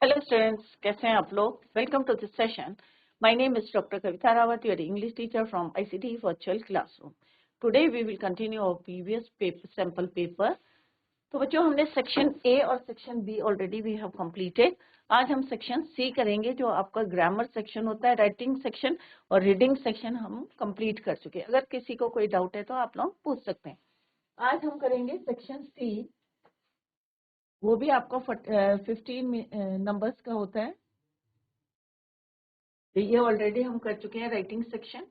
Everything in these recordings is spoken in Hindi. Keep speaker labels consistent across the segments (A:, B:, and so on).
A: Hello students, कैसे हैं आप लोग? Welcome to this session. My name is Dr. Kavita Rawat, your English teacher from ICT Virtual Classroom. Today we will continue our previous sample paper. तो बच्चों हमने सेक्शन A और section B already we have completed. आज हम सेक्शन C करेंगे जो आपका ग्रामर सेक्शन होता है, राइटिंग सेक्शन और रीडिंग सेक्शन हम कंप्लीट कर चुके हैं. अगर किसी को कोई डाउट है तो आप लोग पूछ सकते हैं. आज हम करेंगे सेक्शन C, वो भी आपका 15 नंबर्स का होता है. तो ये ऑलरेडी हम कर चुके हैं writing section,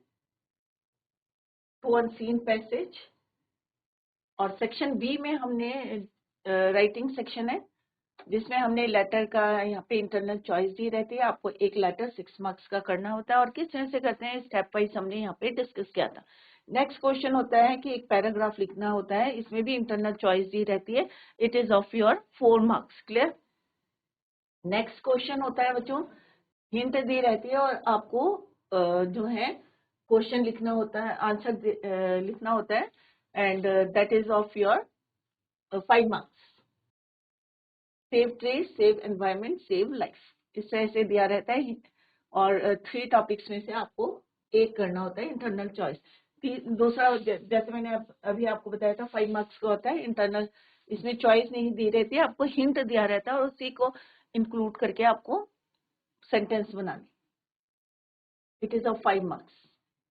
A: two unseen passage. और सेक्शन बी में हमने राइटिंग सेक्शन है जिसमें हमने लेटर का यहाँ पे इंटरनल चॉइस दी रहती है. आपको एक लेटर 6 मार्क्स का करना होता है और किस तरह से करते हैं स्टेप वाइज हमने यहाँ पे डिस्कस किया था. नेक्स्ट क्वेश्चन होता है कि एक पैराग्राफ लिखना होता है, इसमें भी इंटरनल चॉइस दी रहती है. It is of your 4 marks. Clear? Next question होता है बच्चों, हिंट दी रहती है और आपको जो है क्वेश्चन लिखना होता है, आंसर लिखना होता है, and that is of your 5 marks. Save tree, save environment, save life, इस तरह से दिया रहता है. और 3 टॉपिक्स में से आपको एक करना होता है इंटरनल चॉइस. दूसरा जैसे मैंने अभी आपको बताया था 5 मार्क्स का होता है इंटरनल. इसमें चॉइस नहीं दी रहती है, आपको हिंट दिया रहता है और उसी को इंक्लूड करके आपको सेंटेंस बनानी. It is of 5 marks.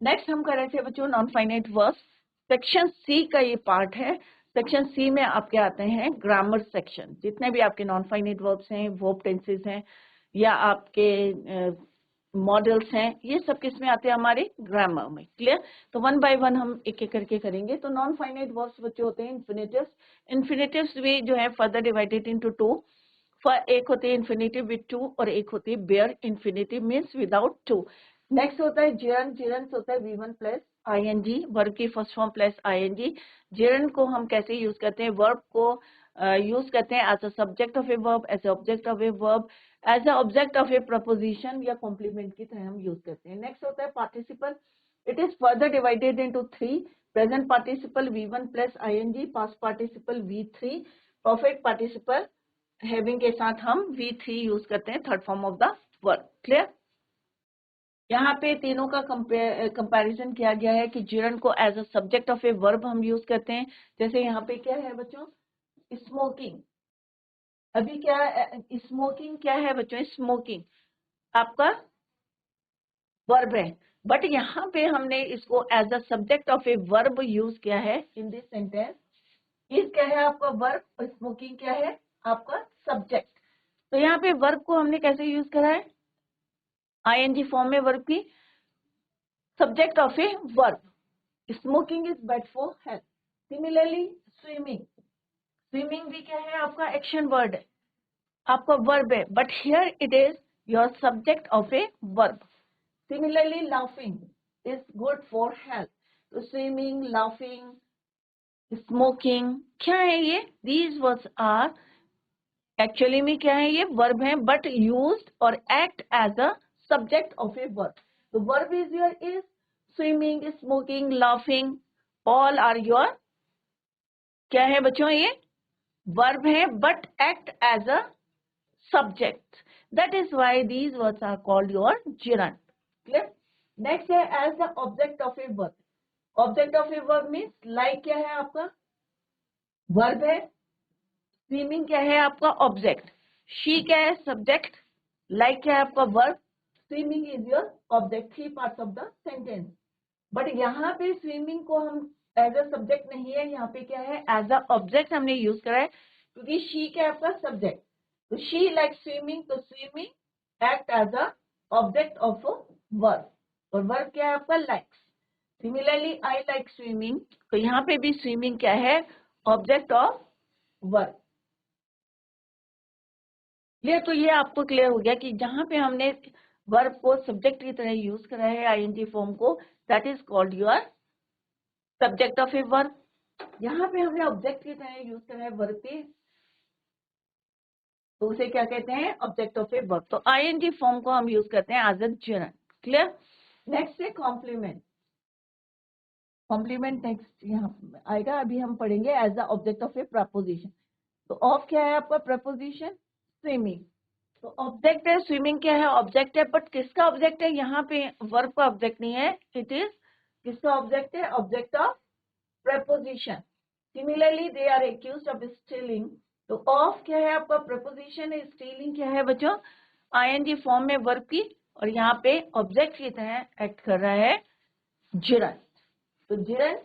A: Next हम कर रहे थे बच्चों non finite verbs. Section C का ये पार्ट है. सेक्शन सी में आपके आते हैं ग्रामर सेक्शन. जितने भी आपके नॉन फाइनाइट वर्ब्स हैं, वर्ब टेंसेस हैं या आपके मॉडल्स हैं, ये सब किस में आते हैं? हमारे ग्रामर में. क्लियर? तो वन बाय वन हम एक एक करके करेंगे. तो नॉन फाइनाइट वर्ब्स बच्चे होते हैं इन्फिनेटिव्स. इन्फिनेटिव्स भी जो है फर्दर डिवाइडेड इनटू 2. एक होती है इन्फिनेटिव विद 2 और एक होती है bare infinitive means without 2. Next होता है जिरन. जिरन होता है V1 प्लस ING, वर्ब की first form plus ING. Gerund को हम कैसे यूज करते हैं? वर्ब को यूज करते हैं as a subject of a verb, as a object of a verb, as a object of a preposition या कॉम्प्लीमेंट की तरह हम यूज करते हैं. नेक्स्ट होता है participle. It is further divided into 3. Present participle V1 plus ING, past participle V3, perfect participle having के साथ हम V3 यूज करते हैं, third form of the verb. Clear? यहाँ पे तीनों का कंपैरिजन किया गया है कि जिरन को as a subject of a verb हम यूज करते हैं. जैसे यहाँ पे क्या है बच्चों? स्मोकिंग. अभी क्या स्मोकिंग क्या है बच्चों? स्मोकिंग आपका वर्ब है, बट यहाँ पे हमने इसको as a subject of a verb use किया है इन दिस सेंटेंस. इस क्या है आपका वर्ब और स्मोकिंग क्या है आपका सब्जेक्ट. तो यहाँ पे वर्ब को हमने कैसे यूज करा है? ING फॉर्म में वर्ब की, subject of a verb. Smoking is bad for health. Similarly swimming. Swimming भी क्या है आपका? एक्शन वर्ड है, आपका वर्ब है, but here it is your subject of a verb. Similarly laughing is good for health. तो स्विमिंग, लाफिंग, स्मोकिंग क्या है ये? दीज वर्ड्स आर एक्चुअली में क्या है? ये वर्ब है बट यूज्ड और act as a subject of a verb. तो verb is your is, swimming, smoking, laughing, all are your क्या है बच्चों? ये वर्ब है but act as a subject. That is why these words are called your gerund. Clear? Next है as the object of a verb. Object of a verb means like क्या है आपका? वर्ब है. स्विमिंग क्या है आपका? ऑब्जेक्ट. शी क्या है? सब्जेक्ट. लाइक क्या है आपका? Verb. Swimming is your object. 3 parts of the sentence. But यहाँ पे स्विमिंग को हम एज अ सब्जेक्ट नहीं है, यहाँ पे क्या है? एज अ ऑब्जेक्ट हमने यूज करा है क्योंकि शी क्या है आपका? सब्जेक्ट. तो शी लाइक स्विमिंग, तो swimming act as a object of verb. और वर्ब क्या है आपका? Likes. Similarly I like swimming, तो यहाँ पे भी स्विमिंग क्या है? Object of verb. क्लियर? तो ये आपको क्लियर हो गया कि जहां पे हमने वर्ब को सब्जेक्ट की तरह यूज करा है ING फॉर्म को, that is called your subject of a verb. यहाँ पे हमने ऑब्जेक्ट की तरह यूज करा है वर्ब के, तो उसे क्या कहते हैं? Object of a verb. तो ING फॉर्म को हम यूज करते हैं as a gerund. Clear? Next है कॉम्प्लीमेंट. कॉम्प्लीमेंट नेक्स्ट यहाँ आएगा, अभी हम पढ़ेंगे as a object of a preposition. तो ऑफ क्या है आपका? प्रपोजिशन. स्विमिंग. तो ऑब्जेक्ट है, स्विमिंग क्या है, ऑब्जेक्ट है, बट किसका ऑब्जेक्ट है, यहाँ पे वर्ब का ऑब्जेक्ट नहीं है, इट इज किसका ऑब्जेक्ट है, object of preposition. Similarly, they are accused of stealing. तो ऑफ क्या है आपका preposition है, stealing क्या है बच्चों, ing फॉर्म में वर्ब की, और यहाँ पे ऑब्जेक्ट की तरह एक्ट कर रहा है gerund. तो gerund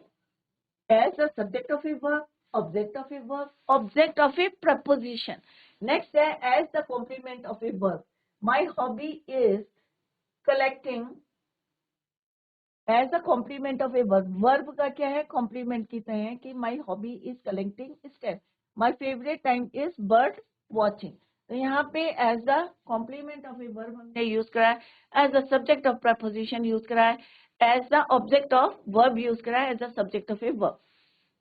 A: as the subject of a verb, object of a verb, object of a preposition. Next है as the complement of a verb. My hobby is collecting. As a complement of a verb, verb का क्या है, कॉम्प्लीमेंट की तरह है कि my hobby is collecting stamp, my favourite time is bird watching. तो यहाँ पे as a complement of a verb हमने यूज करा है, as a subject of preposition use करा है, as the object of verb use करा है, as a subject of a verb.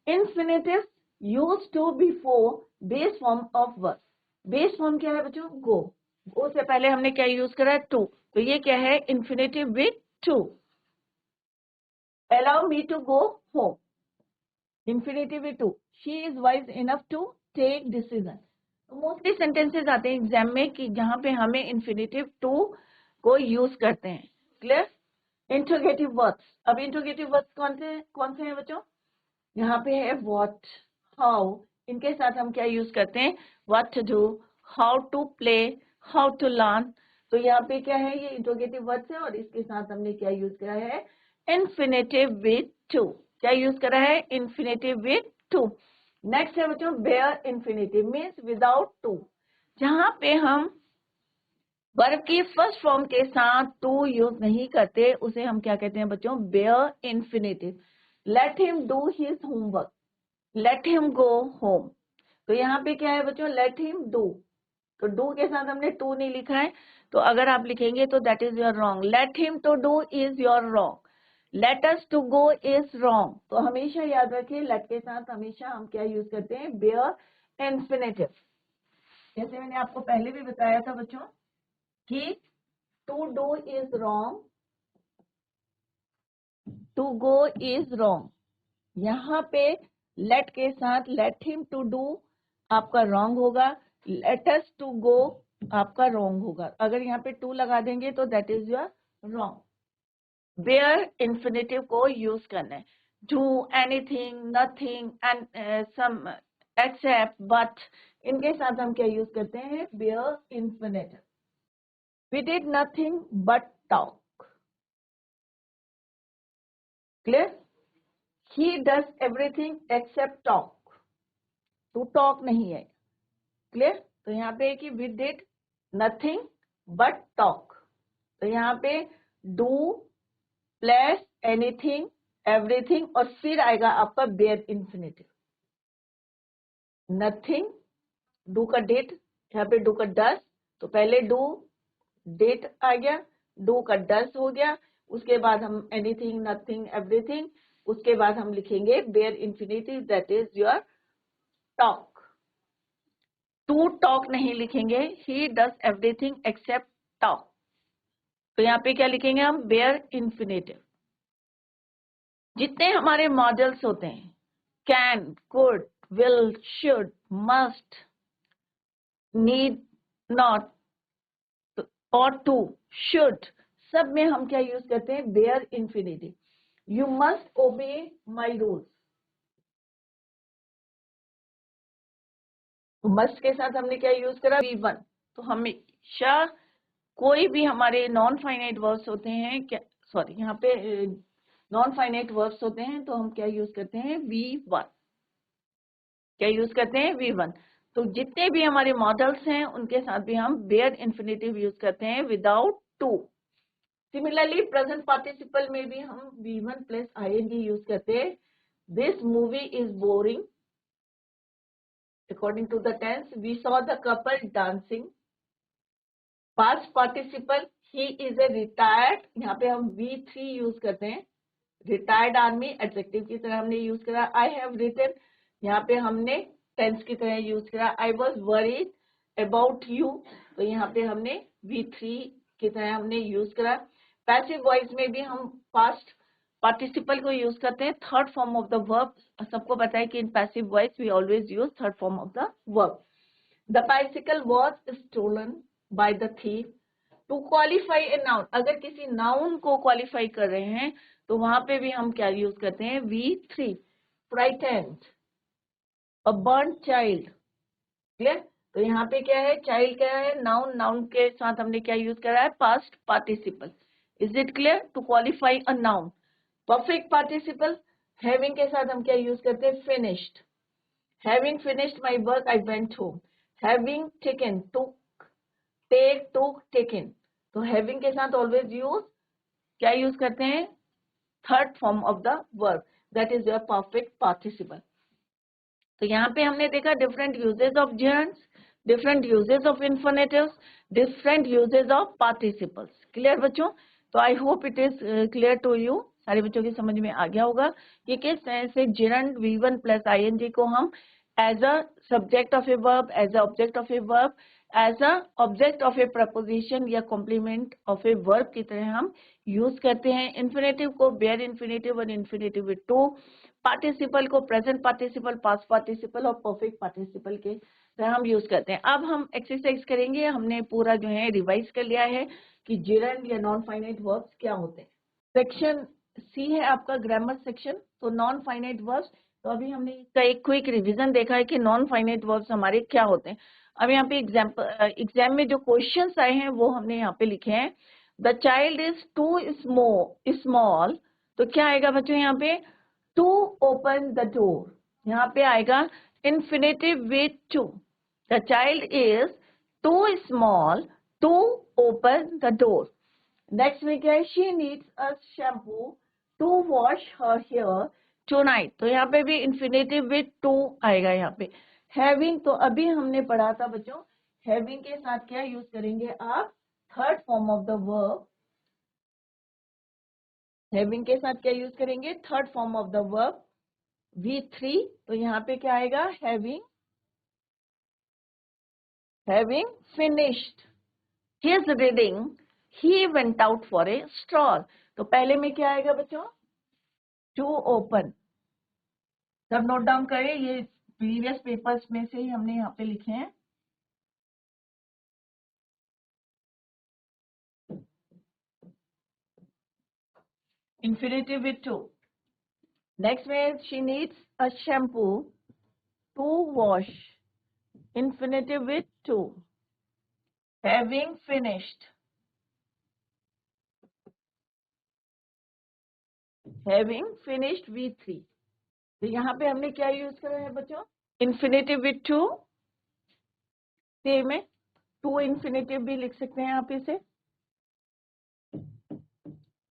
A: Infinitive use to before base form of verb. Base form क्या है बच्चों, गो. गो से पहले हमने क्या यूज करा है, टू. तो ये क्या है, infinitive with to. Allow me to go home. Infinitive with to. She is wise enough to take decision. Mostly sentences आते हैं एग्जाम में कि जहां पे हमें इन्फिनेटिव टू को यूज करते हैं. क्लियर. Interrogative words. अब इंट्रोगेटिव वर्ड्स कौन से हैं बच्चों, यहाँ पे है व्हाट, हाउ. इनके साथ हम क्या यूज करते हैं, what to do, how to play, how to learn. तो यहाँ पे क्या है, ये इंट्रोगेटिव वर्ड्स है, और इसके साथ हमने क्या यूज करा है, इन्फिनेटिव विथ टू. क्या यूज करा है, इन्फिनेटिव विथ टू. नेक्स्ट है बच्चों bare infinitive, means without to. जहां पे हम वर्ब की फर्स्ट फॉर्म के साथ टू यूज नहीं करते उसे हम क्या कहते हैं बच्चों, bare infinitive. Let him do his homework, let him go home. तो यहाँ पे क्या है बच्चों, लेट हिम डू. तो डू के साथ हमने टू नहीं लिखा है, तो अगर आप लिखेंगे तो that is your wrong. Let him to do is your wrong, let us to go is wrong. तो हमेशा याद रखिए लेट के साथ हमेशा हम क्या यूज करते हैं, बेयर इन्फिनेटिव. जैसे मैंने आपको पहले भी बताया था बच्चों कि to do is wrong, to go is wrong. यहाँ पे लेट के साथ लेट हिम टू डू आपका रॉन्ग होगा, लेट अस टू गो आपका रॉन्ग होगा. अगर यहाँ पे टू लगा देंगे तो that is your wrong. Bare infinitive को यूज करना है. Do, anything, nothing and some, except, but, इनके साथ हम क्या यूज करते हैं, bare infinitive. We did nothing but talk. Clear. He does everything except talk. To talk नहीं है. क्लियर. तो यहाँ पे कि we did nothing but talk. तो यहाँ पे do plus anything, everything और फिर आएगा आपका bare infinitive. Nothing, do का did, यहाँ पे do का does, तो पहले do did आ गया, do का does हो गया, उसके बाद हम anything, nothing, everything, उसके बाद हम लिखेंगे bare infinitive, that is your talk. To talk नहीं लिखेंगे, he does everything except talk. तो यहाँ पे क्या लिखेंगे हम, bare infinitive. जितने हमारे मॉडल्स होते हैं, can, could, will, should, must, need, not और to, should, सब में हम क्या यूज करते हैं, bare infinitive. You must obey my rules. Must के साथ हमने क्या यूज करा, V1. तो हमेशा कोई भी हमारे नॉन फाइनाइट वर्ब्स होते हैं, क्या सॉरी यहाँ पे नॉन फाइनाइट वर्ब्स होते हैं, तो हम क्या यूज करते हैं, V1. क्या यूज करते हैं, V1. तो जितने भी हमारे मॉडल्स हैं उनके साथ भी हम बेयर इन्फिनेटिव यूज करते हैं without to. Similarly present participle में भी हम V1 प्लस ing यूज करते हैं. This movie is boring. According to the tense, we saw the couple dancing. Past participle, he is a retired. यहाँ पे हम V3 यूज करते हैं. Retired army adjective की तरह हमने यूज करा. I have written, यहाँ पे हमने tense की तरह यूज करा. I was worried about you. तो यहाँ पे हमने V3 की तरह हमने यूज करा. Passive voice में भी हम past पार्टिसिपल को यूज करते हैं, third form of the verb. सबको पता है कि in passive voice we always use third form of the verb. The bicycle was stolen by the thief. To qualify a noun, अगर किसी नाउन को क्वालिफाई कर रहे हैं तो वहां पे भी हम क्या यूज करते हैं, V3. फ्राइटेंड, अ बर्न चाइल्ड. क्लियर. तो यहाँ पे क्या है, चाइल्ड क्या है, नाउन. नाउन के साथ हमने क्या यूज करा है, past participle. Is it clear. To qualify a noun. Perfect participle, having के साथ हम क्या यूज करते हैं, finished. Having finished my work I went home. Having taken, took, take, took, taken. तो हैविंग के साथ ऑलवेज यूज क्या यूज करते हैं, third form of the verb, that is your perfect participle. तो यहाँ पे हमने देखा different usages of gerunds, different usages of infinitives, different usages of participles. Clear बच्चों. तो I hope it is clear to you. सारे बच्चों की समझ में आ गया होगा कि किस तरह से gerund V1 प्लस ing को हम as a subject of a verb, as a object of a verb, as a object of a preposition या कॉम्प्लीमेंट ऑफ ए वर्ब की तरह हम यूज करते हैं. इन्फिनेटिव को बेयर इन्फिनेटिव और इन्फिनेटिव विद टू, पार्टिसिपल को प्रेजेंट पार्टिसिपल, पास्ट पार्टिसिपल और परफेक्ट पार्टिसिपल के तरह हम यूज करते हैं. अब हम एक्सरसाइज करेंगे. हमने पूरा जो है रिवाइज कर लिया है कि gerund या नॉन फाइनाइट वर्ब्स क्या होते हैं. सेक्शन सी है आपका ग्रामर सेक्शन. तो नॉन फाइनाइट वर्ब्स, तो अभी हमने इसका एक क्विक रिवीजन देखा है कि नॉन फाइनाइट वर्ब्स हमारे क्या होते हैं. अब यहाँ पे एग्जाम में जो क्वेश्चंस आए हैं वो हमने यहाँ पे लिखे हैं. The child is too small. तो क्या आएगा बच्चों यहाँ पे, टू ओपन द डोर. यहाँ पे आएगा infinitive with to. The child is too small to open the door. Next में क्या है, she needs a shampoo to wash her hair tonight. तो यहाँ पे भी infinitive with to आएगा. यहाँ पे having, तो अभी हमने पढ़ा था बच्चों, having के साथ क्या यूज करेंगे आप, third form of the verb. Having के साथ क्या यूज करेंगे, third form of the verb V3. तो यहाँ पे क्या आएगा, having finished his reading he went out for a stroll. तो पहले में क्या आएगा बच्चों, टू ओपन. सब नोट डाउन करें, ये प्रीवियस पेपर्स में से ही हमने यहाँ पे लिखे हैं. Infinitive with to. नेक्स्ट में she needs a shampoo to wash. Infinitive with to. Having finished, having finished V3. तो यहाँ पे हमने क्या यूज करा है बच्चों, इंफिनिटिव विद टू. सेम है, टू इंफिनिटिव भी लिख सकते हैं आप इसे,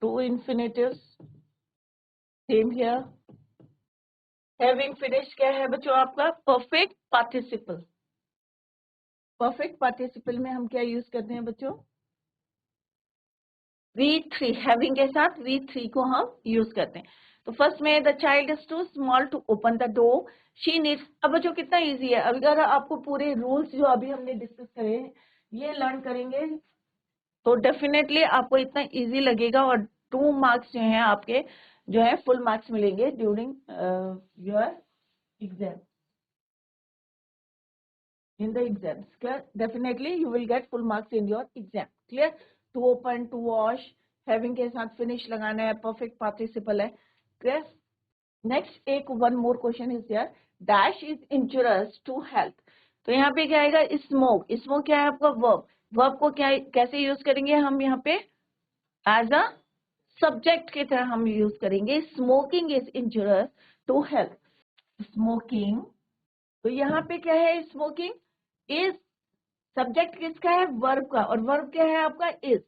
A: to infinitives. Same here. Having finished क्या है बच्चों आपका, परफेक्ट पार्टिसिपल. परफेक्ट पार्टिसिपल में हम क्या यूज करते हैं बच्चों, V3. हैविंग के साथ V3 को हम यूज करते हैं. तो फर्स्ट में the child is too small to open the door, she needs. अब बच्चों कितना इजी है, अगर आपको पूरे रूल्स जो अभी हमने डिस्कस करे हैं ये लर्न करेंगे तो डेफिनेटली आपको इतना इजी लगेगा. और 2 मार्क्स जो हैं आपके जो है फुल मार्क्स मिलेंगे during your exam, in the exams. Clear? Definitely you will get full marks in your exam. Clear? To open, to wash, having के साथ finish लगाना है, perfect participle है. Clear? Next एक one more question is there. Dash is injurious to health. तो यहाँ पे क्या आएगा, smoke. Smoke क्या है आपका verb. Verb को क्या कैसे यूज करेंगे हम यहाँ पे, as a subject की तरह हम यूज करेंगे. Smoking is injurious to health. Smoking. तो यहाँ पे क्या है, स्मोकिंग इज सब्जेक्ट किसका है, वर्ब का, और वर्ब क्या है आपका, is.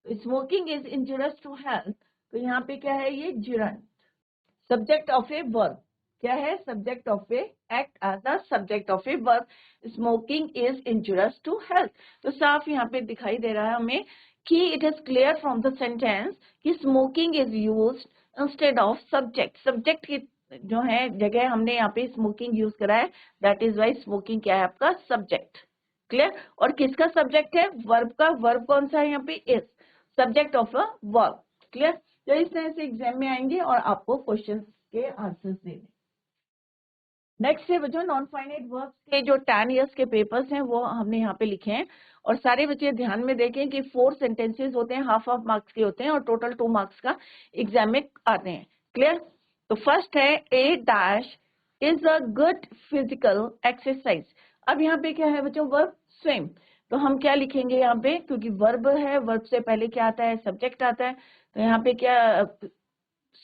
A: Smoking is injurious to health. तो यहाँ पे क्या है, ये gerund, subject of a verb. क्या है, subject of a, act as a subject of a verb. Smoking is injurious to health. तो साफ यहाँ पे दिखाई दे रहा है हमें कि it is clear from the sentence कि smoking is used instead of subject. Subject की जो है जगह हमने यहाँ पे स्मोकिंग यूज करा है, दैट इज वाई स्मोकिंग क्या है आपका, सब्जेक्ट. क्लियर. और किसका सब्जेक्ट है, वर्ब का. वर्ब कौन सा है यहाँ पे, is, subject of a verb. Clear. तो इस तरह से एग्जाम में आएंगे और आपको क्वेश्चन के आंसर्स देने. नेक्स्ट है बच्चों नॉन फाइनाइट वर्ब्स के जो 10 इयर्स के पेपर्स हैं वो हमने यहाँ पे लिखे हैं। और सारे बच्चे ध्यान में देखें कि 4 सेंटेंसेस होते हैं, हाफ मार्क्स के होते हैं और टोटल 2 मार्क्स का एग्जाम में आते हैं। क्लियर? तो फर्स्ट है a dash is a good physical exercise. अब यहाँ पे क्या है बच्चों? Verb swim. तो हम क्या लिखेंगे यहाँ पे? क्योंकि वर्ब है, वर्ब से पहले क्या आता है? सब्जेक्ट आता है। तो यहाँ पे क्या?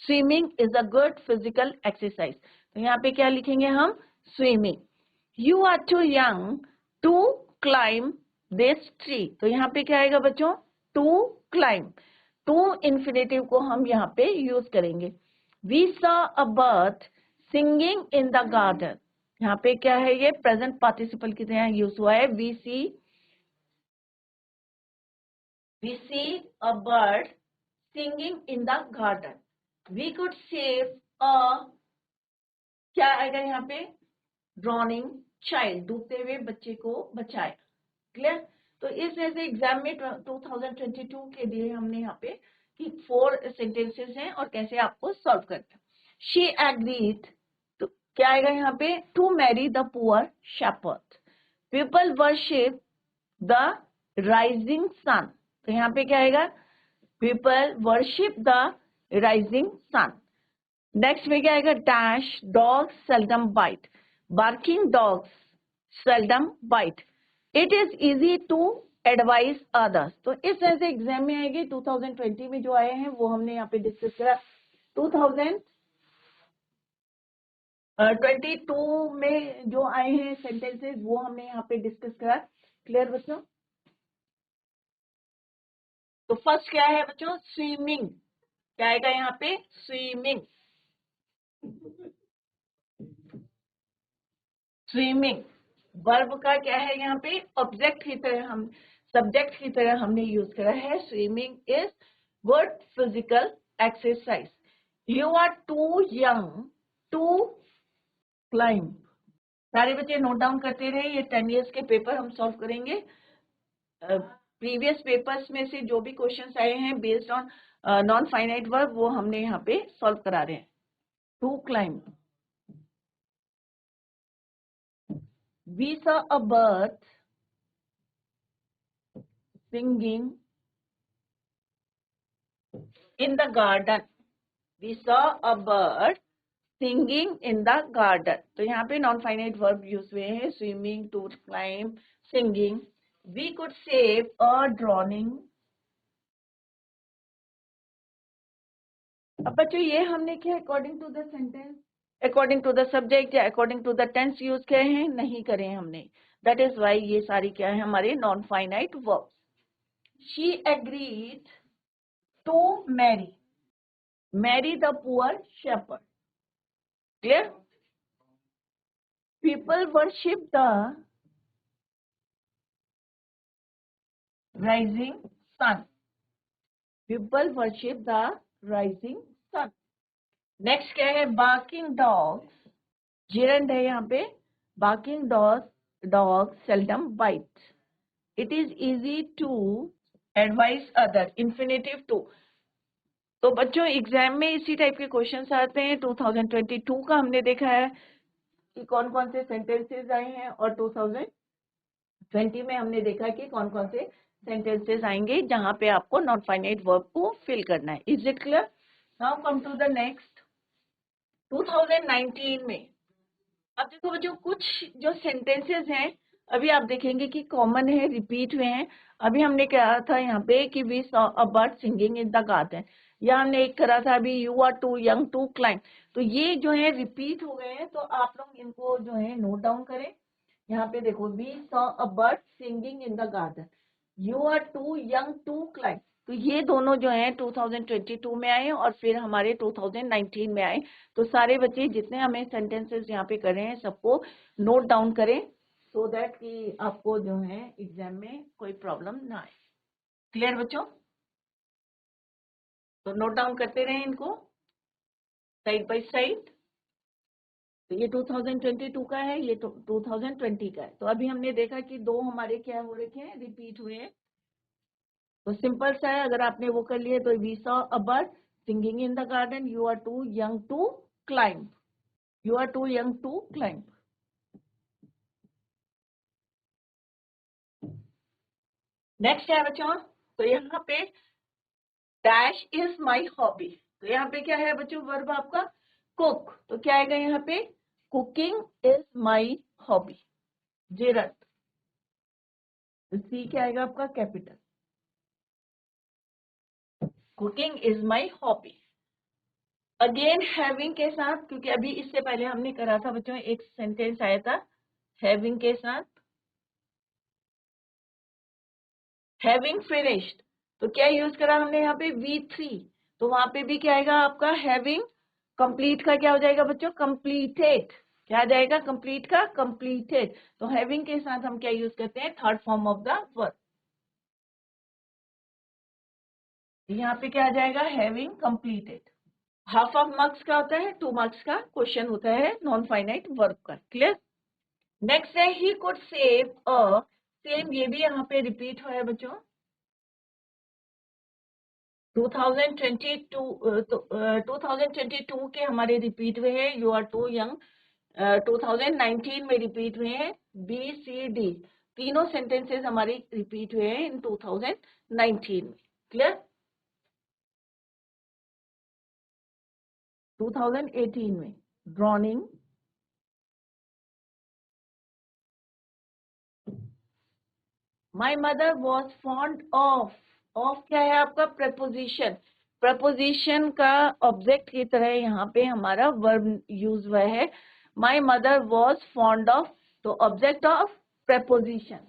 A: Swimming is a good physical exercise. तो यहाँ पे क्या लिखेंगे हम? Swimming. You are too young to climb this tree. तो यहाँ पे क्या आएगा बच्चों? To climb. टू इन्फिनेटिव को हम यहाँ पे यूज करेंगे। We saw a bird singing in the garden. यहाँ पे क्या है? ये प्रेजेंट पार्टिसिपल की तरह यूज हुआ है। We see a bird singing in the garden. We could save a क्या आएगा यहाँ पे? ड्रॉनिंग चाइल्ड, डूबते हुए बच्चे को बचाया। क्लियर? तो इस वजह से एग्जाम में 2022 के लिए हमने यहाँ पे कि 4 सेंटेंसेस हैं और कैसे आपको सॉल्व करना है। शी एग्रीड, तो क्या आएगा यहाँ पे? To marry the poor shepherd. People worship the rising sun. तो यहाँ पे क्या आएगा? People worship the rising sun. Next में क्या आएगा? Dash dogs seldom bite. Barking dogs seldom bite. It is easy to advise others. तो इस तरह से एग्जाम में आएगी। 2020 में जो आए हैं वो हमने यहाँ पे डिस्कस करा। 2022 में जो आए हैं सेंटेंसेस वो हमने यहाँ पे डिस्कस करा। क्लियर बच्चों? तो फर्स्ट क्या है बच्चों? स्विमिंग। क्या आएगा यहाँ पे? स्विमिंग। स्विमिंग वर्ब का क्या है यहाँ पे? ऑब्जेक्ट की तरह हम सब्जेक्ट की तरह हमने यूज करा है। Swimming is good physical exercise. You are too young to climb. सारे बच्चे नोट डाउन करते रहे। ये 10 इयर्स के पेपर हम सॉल्व करेंगे। प्रीवियस पेपर्स में से जो भी क्वेश्चंस आए हैं based on non finite verb वो हमने यहाँ पे सॉल्व करा रहे हैं। To climb. We saw a bird singing in the garden. We saw a bird singing in the garden. तो यहाँ पे नॉन फाइनाइट वर्ब यूज हुए हैं। Swimming, to climb, singing. We could save a drowning। अब बच्चों ये हमने क्या according to the sentence, according to the subject या according to the tense use किए हैं? नहीं करे हमने। दैट इज वाई ये सारी क्या है? हमारे non finite verbs. She agreed to marry the poor shepherd. Clear? People worship the rising sun. People worship the rising sun. Next क्या है? Barking dogs. gerund है यहाँ पे। Barking dogs seldom bite. It is easy to advise others. Infinitive to। तो बच्चों एग्जाम में इसी टाइप के क्वेश्चंस आते हैं। 2022 का हमने देखा है कि कौन कौन से सेंटेंसेस आए हैं और 2020 में हमने देखा कि कौन कौन से सेंटेंसेस आएंगे जहां पे आपको नॉन फाइनाइट वर्ब को फिल करना है। Is it clear? Now come to the next. 2019 में अब देखो बच्चों कुछ जो सेंटेंसेस हैं अभी आप देखेंगे कि कॉमन है, रिपीट हुए हैं। अभी हमने कहा था यहाँ पे कि we saw a bird singing in the garden, या हमने एक करा था अभी you are too young to climb. तो ये जो है रिपीट हो गए हैं, तो आप लोग इनको जो है नोट डाउन करें। यहाँ पे देखो we saw a bird singing in the garden, you are too young to climb. तो ये दोनों जो हैं 2022 में आए और फिर हमारे 2019 में आए। तो सारे बच्चे जितने हमें सेंटेंसेस यहाँ पे कर रहे हैं सबको नोट डाउन करें, सो दैट कि आपको जो है एग्जाम में कोई प्रॉब्लम ना आए। क्लियर बच्चों? तो नोट डाउन करते रहें इनको साइड बाय साइड। तो ये 2022 का है, ये 2020 का है। तो अभी हमने देखा कि दो हमारे क्या हो रखे हैं? रिपीट हुए हैं। तो सिंपल सा है, अगर आपने वो कर लिया तो we saw a bird singing in the garden, you are too young to climb. You are too young to climb. Next है बच्चों, तो यहाँ पे डैश इज माई हॉबी। तो यहाँ पे क्या है बच्चों, वर्ब आपका कुक। तो क्या आएगा यहाँ पे, कुकिंग इज माई हॉबी। जेरत, सी क्या आएगा आपका, capital. Cooking is my hobby. Again having के साथ, क्योंकि अभी इससे पहले हमने करा था बच्चों, एक सेंटेंस आया था हैविंग के साथ, हैविंग फिनिश्ड। तो क्या यूज करा हमने यहाँ पे, V3। तो वहां पे भी क्या आएगा आपका, हैविंग कंप्लीट का क्या हो जाएगा बच्चों, कंप्लीटेड। क्या आ जाएगा, कंप्लीट का कंप्लीटेड। तो हैविंग के साथ हम क्या यूज करते हैं, third form of the verb. यहाँ पे क्या आ जाएगा, having completed. Half of marks का होता है, 2 मार्क्स का क्वेश्चन होता है नॉन फाइनाइट वर्ब का। क्लियर। नेक्स्ट है ही कुड सेव अ, सेम ये भी यहाँ पे रिपीट हुआ है बच्चों। 2022 के हमारे रिपीट हुए हैं, यू आर टू यंग। 2019 में रिपीट हुए हैं, BCD तीनों सेंटेंसेस हमारे रिपीट हुए हैं इन 2019 में। क्लियर। 2018 में drowning, my mother was fond of. Of क्या है आपका, प्रपोजिशन। प्रपोजिशन का ऑब्जेक्ट की तरह यहाँ पे हमारा वर्ब यूज हुआ है, my mother was fond of. तो object of preposition,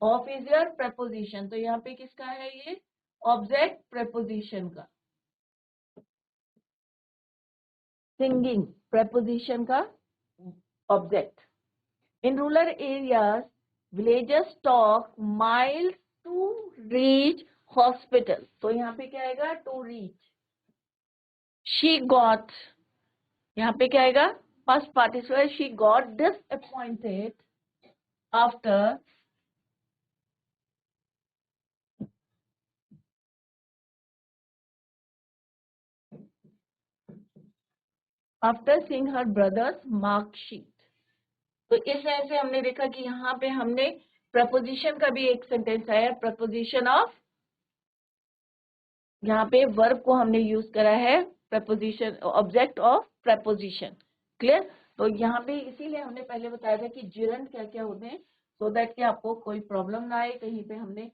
A: of is your preposition. तो यहाँ पे किसका है ये, ऑब्जेक्ट प्रपोजिशन का। सिंगिंग प्रपोजिशन का object. In rural areas, villagers talk miles to reach hospital. तो यहाँ पे क्या आएगा, to reach. She got, यहाँ पे क्या आएगा, past participle, she got disappointed after seeing her brother's mark sheet. तो इस वजह से हमने देखा कि यहाँ पे हमने प्रपोजिशन का भी एक सेंटेंस आया, प्रपोजिशन ऑफ। यहाँ पे वर्ब को हमने यूज करा है, preposition object of preposition. Clear. तो यहाँ पे इसीलिए हमने पहले बताया था कि जिरंड क्या क्या होते हैं, सो दैट कि आपको कोई प्रॉब्लम ना आए। कहीं पे हमने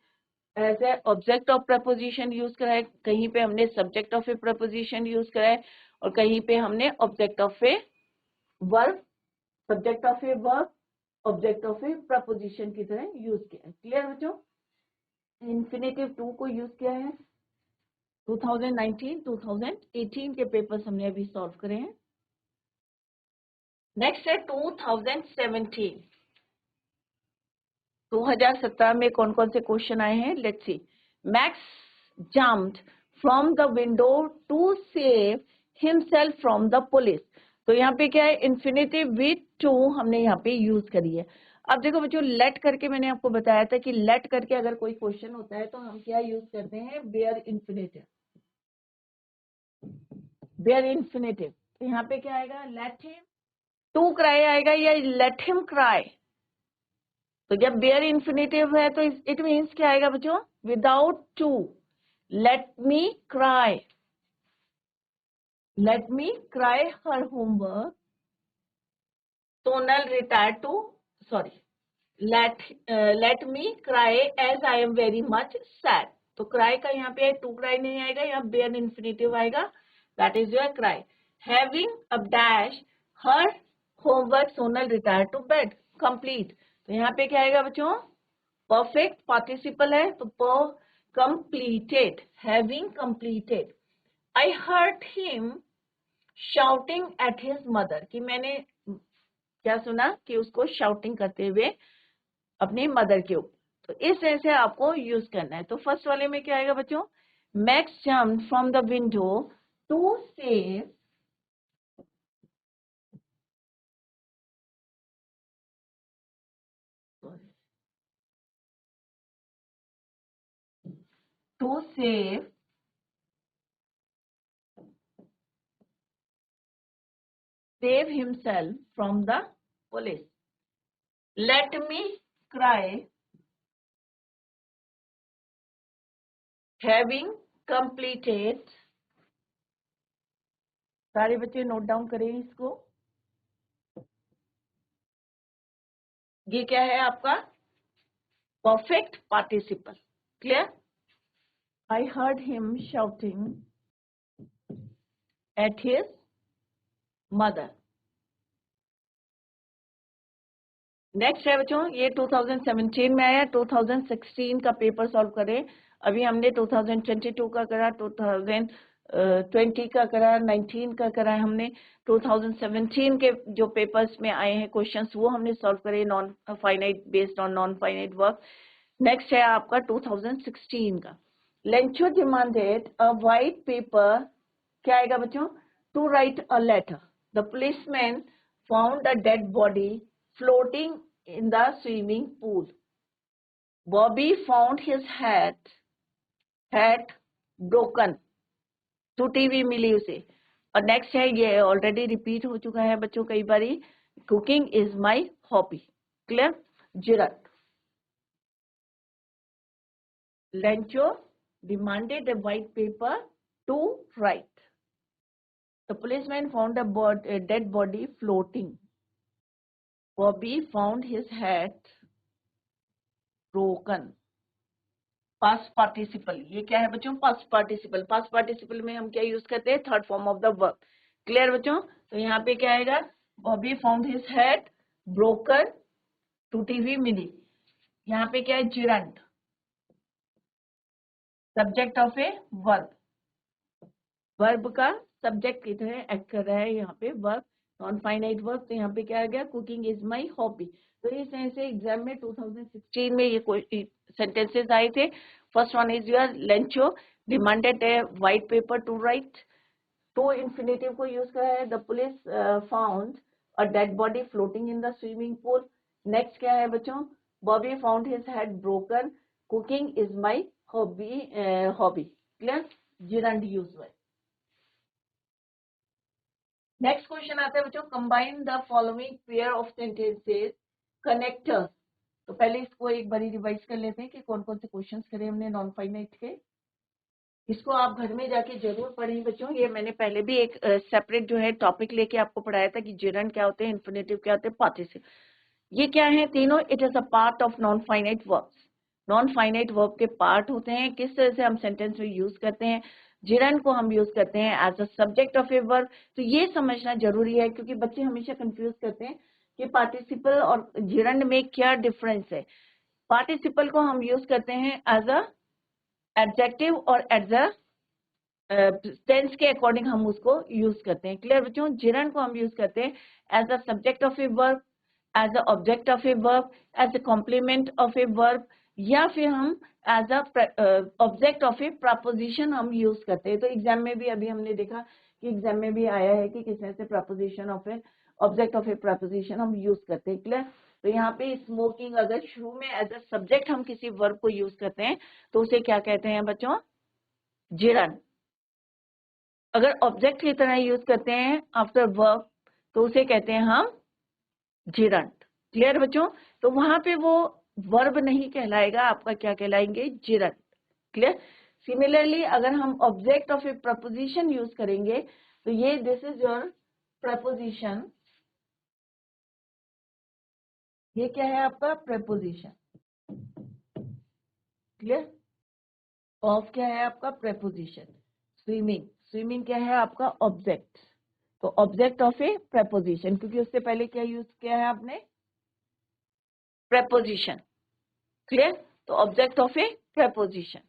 A: as a object of preposition use करा है, कहीं पे हमने subject of a preposition use करा है, और कहीं पे हमने object of a verb, subject of a verb, object of a preposition की तरह यूज किया है। क्लियर बच्चों। इन्फिनेटिव टू को यूज किया है 2019, 2018 के पेपर्स हमने अभी सॉल्व करे हैं। नेक्स्ट है 2017। 2017 में कौन कौन से क्वेश्चन आए हैं, let's see. Max jumped from the window to save himself from the police. तो यहाँ पे क्या है, इन्फिनेटिव विथ टू हमने यहाँ पे यूज करी है। अब देखो बच्चों, लेट करके मैंने आपको बताया था कि लेट करके अगर कोई क्वेश्चन होता है तो हम क्या यूज करते हैं, बेयर इन्फिनेटिव। Bear infinitive. तो यहाँ पे क्या आएगा, लेट हिम टू क्राई आएगा या लेट हिम क्राई। तो जब बेयर इन्फिनेटिव है तो इट मीन्स क्या आएगा बच्चों, without to. Let me cry, let me cry her homework, Sonal retire to, sorry, let me cry as I am very much sad. तो क्राई का यहाँ पे टू क्राई नहीं आएगा, यहाँ बेयर इन्फिनेटिव आएगा, that is your cry. Having a dash her homework Sonal retire to bed, complete. तो यहाँ पे क्या आएगा बच्चों, परफेक्ट पार्टिसिपल है तो completed, having completed. I heard him shouting at his mother, कि मैंने क्या सुना कि उसको शाउटिंग करते हुए अपनी मदर के ऊपर। तो इस तरह से आपको यूज करना है। तो फर्स्ट वाले में क्या आएगा बच्चों, Max jump from the window to save, to save save himself from the police. Let me cry, having completed. सारे बच्चे नोट डाउन करें इसको। ये क्या है आपका perfect participle. Clear? I heard him shouting at his mother. Next है बच्चों, ये 2017 में आया, 2016 का पेपर सॉल्व करें। अभी हमने 2022 का करा, 2020 का करा, 19 का करा है हमने। 2017 के जो पेपर्स में आए हैं क्वेश्चंस वो हमने सॉल्व करे, non finite based on non finite work. Next है आपका 2016 का। Lencho demanded a white paper, क्या आएगा बच्चों, to write a letter. The policeman found a dead body floating in the swimming pool. Bobby found his hat broken. टूटी हुई मिली उसे। और नेक्स्ट है, ये ऑलरेडी रिपीट हो चुका है बच्चों कई बारी, cooking is my hobby. Clear? Gerund. Lencho demanded a white paper to write. The policeman found a dead body floating. Bobby found his hat broken. Past participle, ये क्या है बच्चों, पास्ट पार्टिसिपल। पास्ट पार्टिसिपल में हम क्या यूज करते हैं, third form of the verb. Clear बच्चों? तो यहाँ पे क्या आएगा, Bobby found his head broken, टूटी हुई मिली। यहाँ पे क्या है, gerund, subject of a verb. Verb का सब्जेक्ट की तरह एक्ट कर रहा है यहाँ पे वर्ब, नॉन फाइनाइट वर्ब। तो यहाँ पे क्या आ गया, कुकिंग इज माई हॉबी। तो इस तरह से एग्जाम में 2016 में ये सेंटेंसेस आए थे। First one is your Lencho demanded a white paper to write. To infinitive को यूज करा है। The police found a dead body floating in the swimming pool. Next क्या है बच्चों, Bobby found his head broken, cooking is my hobby. Clear? Gerund use हुआ। नेक्स्ट क्वेश्चन आता है बच्चों, combine the following pair of sentences connectors. तो पहले इसको एक बारी रिवाइज कर लेते हैं कि कौन कौन से क्वेश्चंस करे हमने नॉन फाइनाइट के। इसको आप घर में जाके जरूर पढ़ें बच्चों। ये मैंने पहले भी एक सेपरेट जो है टॉपिक लेके आपको पढ़ाया था कि जिरंड क्या होते हैं, इन्फिनेटिव क्या होते हैं, पार्टिसिपल। ये क्या है तीनों, it is a part of non finite verbs. Non finite verb के पार्ट होते हैं। किस तरह से हम सेंटेंस में यूज करते हैं, जिरंड को हम यूज करते हैं as a subject of a verb. तो ये समझना जरूरी है क्योंकि बच्चे हमेशा कंफ्यूज करते हैं कि पार्टिसिपल और जिरंड में क्या डिफरेंस है। पार्टिसिपल को हम यूज करते हैं एज अ एडजेक्टिव और एज अ टेंस के अकॉर्डिंग हम उसको यूज करते हैं। क्लियर बच्चों? जिरंड को हम यूज करते हैं as a subject of a verb, as a object of a verb, as a complement of a verb, या फिर हम as a object of a preposition हम यूज करते हैं। तो एग्जाम में भी अभी हमने देखा कि एग्जाम में भी आया है कि किस तरह से preposition of A object of a preposition हम यूज करते हैं। क्लियर? तो यहाँ पे स्मोकिंग अगर शुरू में एज अ सब्जेक्ट हम किसी वर्ब को यूज करते हैं तो उसे क्या कहते हैं बच्चों, जिरंड। अगर ऑब्जेक्ट की तरह यूज करते हैं आफ्टर वर्ब तो उसे कहते हैं हम जिरंड। क्लियर बच्चों? तो वहां पे वो वर्ब नहीं कहलाएगा, आपका क्या कहलाएंगे, जिरंड। क्लियर? सिमिलरली अगर हम object of a preposition use करेंगे तो ये दिस इज योर प्रपोजिशन। ये क्या है आपका प्रपोजिशन। क्लियर? ऑफ क्या है आपका प्रपोजिशन। स्विमिंग, स्विमिंग क्या है आपका ऑब्जेक्ट। तो ऑब्जेक्ट ऑफ ए प्रपोजिशन, क्योंकि उससे पहले क्या यूज किया है आपने, प्रपोजिशन। क्लियर? तो object of a preposition.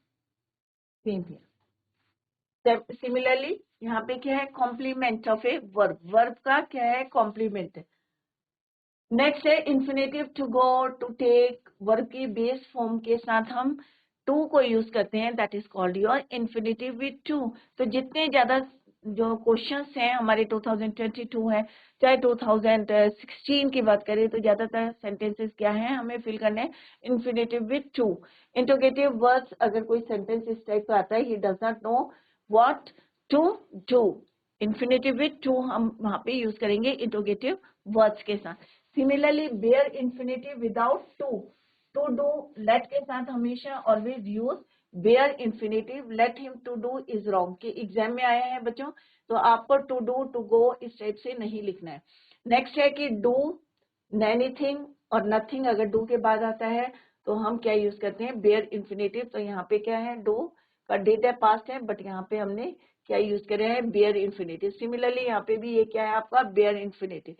A: Same here. Similarly यहाँ पे क्या है, complement of a verb. Verb का क्या है, कॉम्प्लीमेंट। नेक्स्ट है infinitive, to go, to take. Verb की बेस फॉर्म के साथ हम टू को यूज करते हैं, that is called your infinitive with to. तो जितने ज्यादा जो क्वेश्चंस हैं हमारे 2022 है, चाहे 2016 की बात करें, तो ज्यादातर सेंटेंसेस क्या हैं हमें फिल करने, infinitive with to. Interrogative words, अगर कोई सेंटेंस इस टाइप का आता है, he does not know what to do, infinitive with to हम वहां पे यूज करेंगे इंट्रोगेटिव वर्ड्स के साथ। Similarly bare infinitive without to do let के साथ हमेशा always use bare infinitive. Let him to do is wrong के एग्जाम में आया है बच्चों, तो आपको टू डू टू गो इस टाइप से नहीं लिखना है। नेक्स्ट है कि डू एनीथिंग और नथिंग, अगर डू के बाद आता है तो हम क्या यूज करते हैं बेयर इन्फिनेटिव। तो यहाँ पे क्या है, डू का डेट है पास्ट है, बट यहाँ पे हमने क्या यूज करे हैं बेयर इन्फिनेटिव। सिमिलरली यहाँ पे भी ये क्या है आपका बेयर इन्फिनेटिव।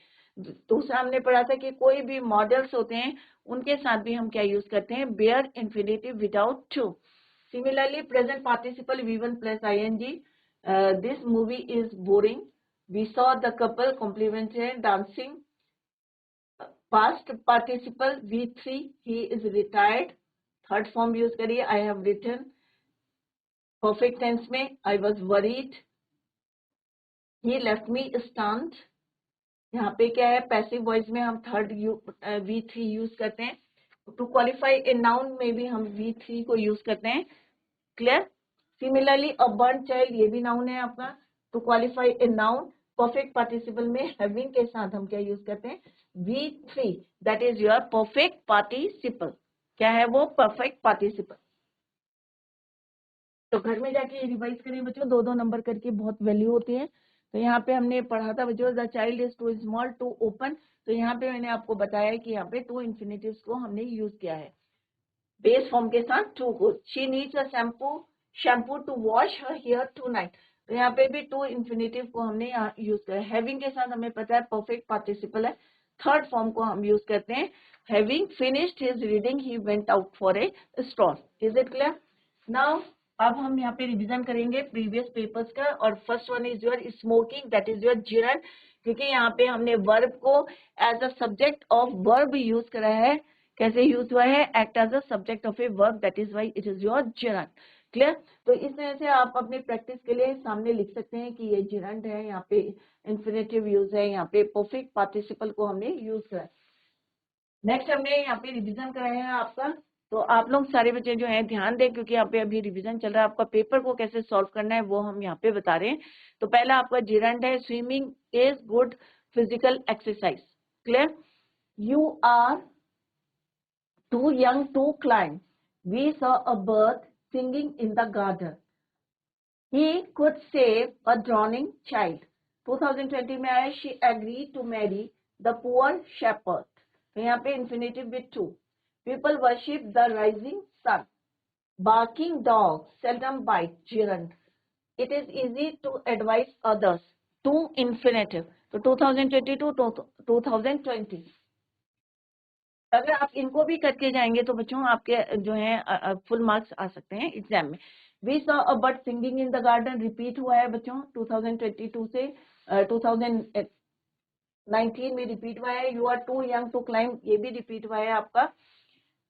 A: दूसरा हमने पढ़ा था कि कोई भी मॉडल्स होते हैं उनके साथ भी हम क्या यूज करते हैं bare infinitive without to. Similarly present participle V1 plus ing, this movie is boring, we saw the couple complimented dancing। Past participle V3 he is retired, third form use करिए I have written। Perfect tense में I was worried, he left me stunned। यहाँ पे क्या है पैसिव वॉइस में हम थर्ड V3 यूज करते हैं। टू क्वालिफाई ए नाउन में भी हम V3 को यूज करते हैं। Clear. Similarly a burn child ये भी नाउन है आपका। To qualify a noun perfect participle में हैविंग के साथ हम क्या यूज करते हैं V3, that is your perfect participle. क्या है वो परफेक्ट पार्टिसिपल। तो घर में जाके रिवाइज करें बच्चों, 2-2 नंबर करके बहुत वैल्यू होती है। तो यहाँ पे हमने पढ़ा था बच्चों the child is too small to open. तो यहाँ पे मैंने आपको बताया कि यहाँ पे टू इन्फिनेटिव्स को हमने यूज किया है बेस फॉर्म के साथ टू को। She needs a shampoo to wash her hair tonight. तो यहाँ पे भी टू इन्फिनेटिव को हमने यहाँ यूज किया। हैविंग के साथ हमें पता है परफेक्ट पार्टिसिपल है, थर्ड फॉर्म को हम यूज करते हैं having finished his reading he went out for a stall. Is it clear. Now अब हम यहाँ पे रिवीजन करेंगे प्रीवियस पेपर्स का। और first one is your smoking, that is your gerund, क्योंकि यहाँ पे हमने वर्ब को as a subject of verb use करा है। कैसे यूज हुआ है, act as a subject of a verb, that is why it is your gerund. Clear. तो इस तरह से आप अपनी प्रैक्टिस के लिए सामने लिख सकते हैं कि ये जिरंड है, यहाँ पे इन्फिनेटिव यूज है, यहाँ पे परफेक्ट पार्टिसिपल को हमने यूज करा। नेक्स्ट हमने यहाँ पे रिवीजन कराया है आपका। तो आप लोग सारे बच्चे जो हैं ध्यान दें, क्योंकि यहाँ पे अभी रिवीजन चल रहा है। आपका पेपर को कैसे सॉल्व करना है वो हम यहाँ पे बता रहे हैं। तो पहला आपका जिरंड है swimming is good physical exercise. Clear. You are too young to climb, we saw a bird singing in the garden, he could save a drowning child. 2020 में आया she agree to marry the poor shepherd. तो यहाँ पे infinitive with to. People worship the rising sun, barking dog seldom bite, gerund। It is easy to advise others, to infinitive। तो 2022 to 2020 अगर आप इनको भी करके जाएंगे तो बच्चों आपके जो है फुल मार्क्स आ सकते हैं एग्जाम में। We saw a bird singing in the garden repeat हुआ है बच्चों 2022 से 2019 में रिपीट हुआ है। You are too young to climb ये भी रिपीट हुआ है आपका।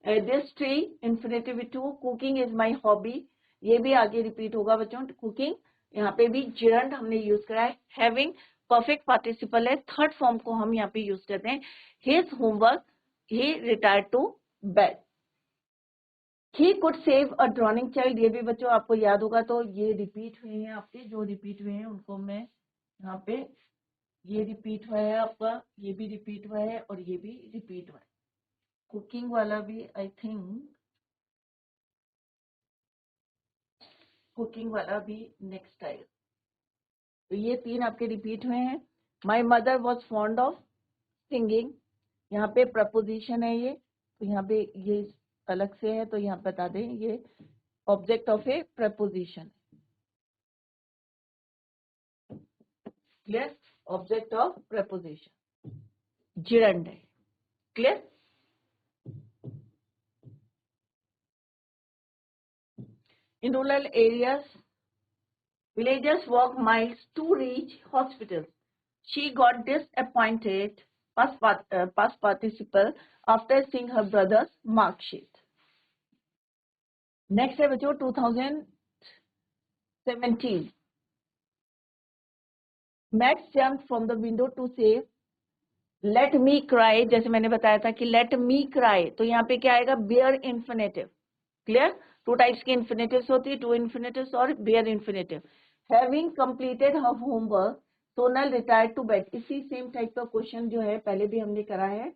A: This tree infinitive with to, cooking is my hobby ये भी आगे रिपीट होगा बच्चों। कुकिंग यहाँ पे भी जिरंड हमने यूज करा है। हैविंग परफेक्ट पार्टिसिपल है, थर्ड फॉर्म को हम यहाँ पे यूज करते हैं। His homework he retired to bed. He could save a drowning child ये भी बच्चों आपको याद होगा। तो ये रिपीट हुए हैं आपके, जो रिपीट हुए हैं उनको मैं यहाँ पे, ये रिपीट हुआ है आपका, ये भी रिपीट हुआ है और ये भी रिपीट हुआ है। कुकिंग वाला भी आई थिंक, कुकिंग वाला भी नेक्स्ट आएगा। तो ये तीन आपके रिपीट हुए हैं। माई mother was fond of singing, यहाँ पे प्रपोजिशन है ये, तो यहाँ पे ये अलग से है तो यहाँ बता दें ये object of a preposition. Clear. Object of preposition gerund है। Clear. In rural areas, villagers walk miles to reach hospitals. She got disappointed, past participle, after seeing her brother's mark sheet. Next है बच्चों 2017. Max jumped from the window to say, let me cry। जैसे मैंने बताया था कि let me cry, तो यहाँ पे क्या आएगा bear infinitive। Clear. Two types के इन्फिनेटिव्स होती है, टू इन्फिनेटिव्स और bare infinitive. Having completed her homework Sonal retired to bed. इसी सेम टाइप का क्वेश्चन जो है पहले भी हमने करा है।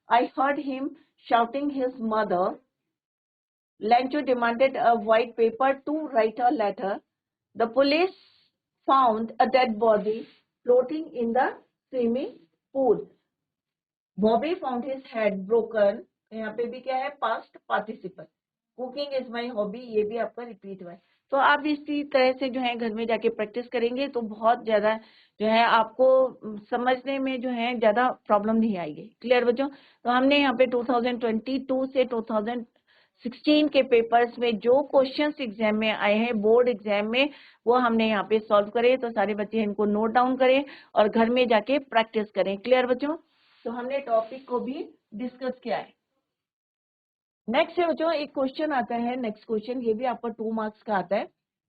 A: I heard him shouting his mother. Lencho demanded a white paper to write a letter. The police found a dead body floating in the swimming pool. Bobby found his head broken. यहाँ पे भी क्या है, past participle. Cooking is my hobby, ये भी आपका रिपीट हुआ है। तो आप इसी तरह से जो है घर में जाके प्रैक्टिस करेंगे तो बहुत ज्यादा जो है आपको समझने में जो है ज्यादा प्रॉब्लम नहीं आएगी। क्लियर बच्चों? तो हमने यहाँ पे 2022 से 2016 के पेपर्स में जो क्वेश्चंस एग्जाम में आए हैं बोर्ड एग्जाम में, वो हमने यहाँ पे सॉल्व करे। तो सारे बच्चे इनको नोट डाउन करें और घर में जाके प्रैक्टिस करें। क्लियर बच्चों? तो हमने टॉपिक को भी डिस्कस किया है। नेक्स्ट है बच्चों, एक क्वेश्चन आता है, नेक्स्ट क्वेश्चन ये भी आपका 2 मार्क्स का आता है।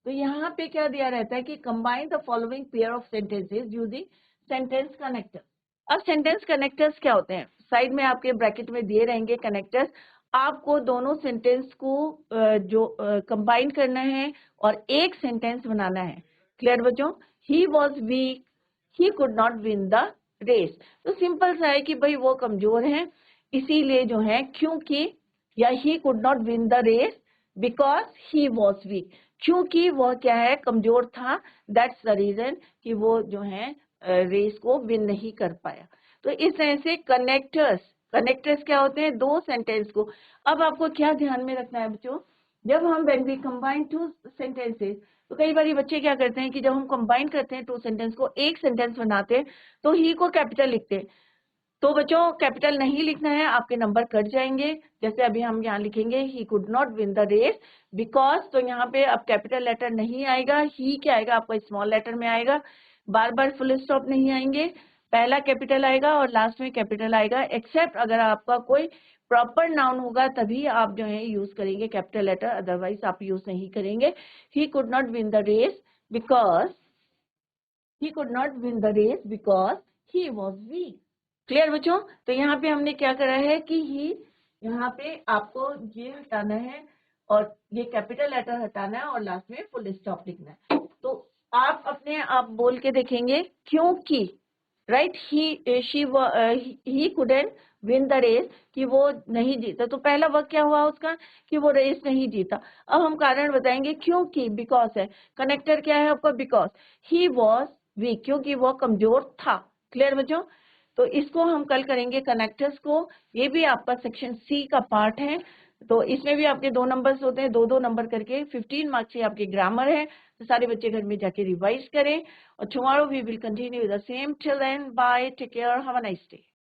A: तो यहाँ पे क्या दिया रहता है कि combine the following pair of sentences using sentence connector. अब सेंटेंस कनेक्टर्स क्या होते हैं? साइड में आपके ब्रैकेट में दिए रहेंगे कनेक्टर्स। आपको दोनों सेंटेंस को जो कंबाइन करना है और एक सेंटेंस बनाना है। क्लियर बच्चों? He was weak, he could not win the race. तो सिंपल सा है कि भाई वो कमजोर है, इसीलिए जो है, क्योंकि, या he could not win the race because he was weak, क्योंकि वह क्या है, कमजोर था। दैट्स द रीजन कि वो जो है रेस को विन नहीं कर पाया। तो इस तरह से कनेक्टर्स क्या होते हैं? दो सेंटेंस को। अब आपको क्या ध्यान में रखना है बच्चों, जब हम when we combine two sentences, तो कई बार बच्चे क्या करते हैं कि जब हम कंबाइन करते हैं टू सेंटेंस को, एक सेंटेंस बनाते हैं तो ही को कैपिटल लिखते हैं। तो बच्चों कैपिटल नहीं लिखना है, आपके नंबर कट जाएंगे। जैसे अभी हम यहाँ लिखेंगे he could not win the race because, तो यहाँ पे अब कैपिटल लेटर नहीं आएगा, ही क्या आएगा आपका स्मॉल लेटर में आएगा। बार बार फुल स्टॉप नहीं आएंगे, पहला कैपिटल आएगा और लास्ट में कैपिटल आएगा। एक्सेप्ट अगर आपका कोई प्रॉपर नाउन होगा तभी आप जो है यूज करेंगे कैपिटल लेटर, अदरवाइज आप यूज नहीं करेंगे। He could not win the race because, he could not win the race because he was weak. Clear बच्चों? तो यहाँ पे हमने क्या करा है कि ही, यहाँ पे आपको ये हटाना है और ये कैपिटल लेटर हटाना है और लास्ट में फुल स्टॉप लिखना है। तो आप अपने आप बोल के देखेंगे, क्योंकि right he couldn't win the race, कि वो नहीं जीता। तो पहला वर्क क्या हुआ उसका, कि वो रेस नहीं जीता। अब हम कारण बताएंगे, क्योंकि बिकॉज है, कनेक्टर क्या है आपका, बिकॉज। ही वॉज वीक, क्योंकि वो कमजोर था। क्लियर बच्चों? तो इसको हम कल करेंगे कनेक्टर्स को, ये भी आपका सेक्शन सी का पार्ट है। तो इसमें भी आपके 2 नंबर्स होते हैं, 2-2 नंबर करके 15 मार्क्स से आपके ग्रामर है। तो सारे बच्चे घर में जाके रिवाइज करें और tomorrow we will continue the same. Till then bye, take care, have a nice day.